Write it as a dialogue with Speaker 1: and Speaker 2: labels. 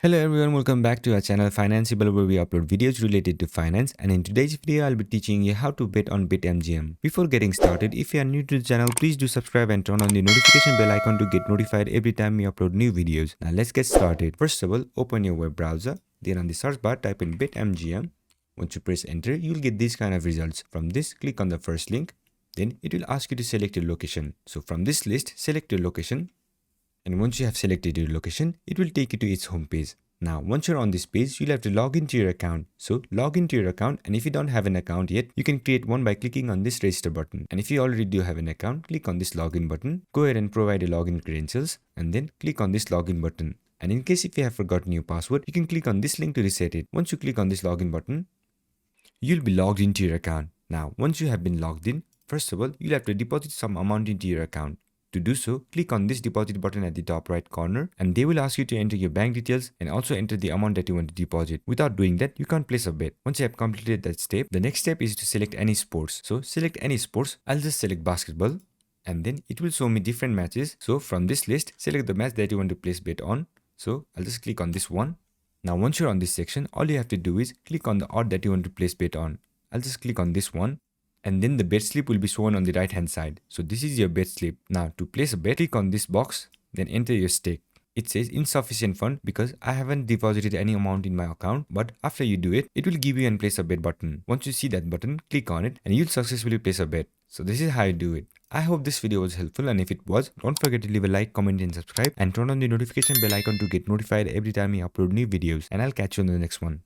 Speaker 1: Hello everyone, welcome back to our channel Financeable, where we upload videos related to finance, and in today's video I'll be teaching you how to bet on BetMGM. Before getting started, if you are new to the channel, please do subscribe and turn on the notification bell icon to get notified every time we upload new videos. Now let's get started. First of all, open your web browser, then on the search bar type in BetMGM. Once you press enter, you'll get these kind of results. From this, click on the first link, then it will ask you to select your location. So from this list, select your location. And once you have selected your location, it will take you to its home page. Now, once you're on this page, you'll have to log into your account. So, log into your account, and if you don't have an account yet, you can create one by clicking on this register button. And if you already do have an account, click on this login button. Go ahead and provide your login credentials, and then click on this login button. And in case if you have forgotten your password, you can click on this link to reset it. Once you click on this login button, you'll be logged into your account. Now, once you have been logged in, first of all, you'll have to deposit some amount into your account. To do so, click on this deposit button at the top right corner, and they will ask you to enter your bank details and also enter the amount that you want to deposit. Without doing that, you can't place a bet. Once you have completed that step, the next step is to select any sports. So select any sports. I'll just select basketball, and then it will show me different matches. So from this list, select the match that you want to place bet on. So I'll just click on this one. Now once you're on this section, all you have to do is click on the odd that you want to place bet on. I'll just click on this one. And then the bet slip will be shown on the right hand side. So this is your bet slip. Now to place a bet, click on this box, then enter your stake. It says insufficient fund because I haven't deposited any amount in my account, but after you do it, it will give you an place a bet button. Once you see that button, click on it and you'll successfully place a bet. So this is how you do it. I hope this video was helpful, and if it was, don't forget to leave a like, comment and subscribe, and turn on the notification bell icon to get notified every time we upload new videos, and I'll catch you on the next one.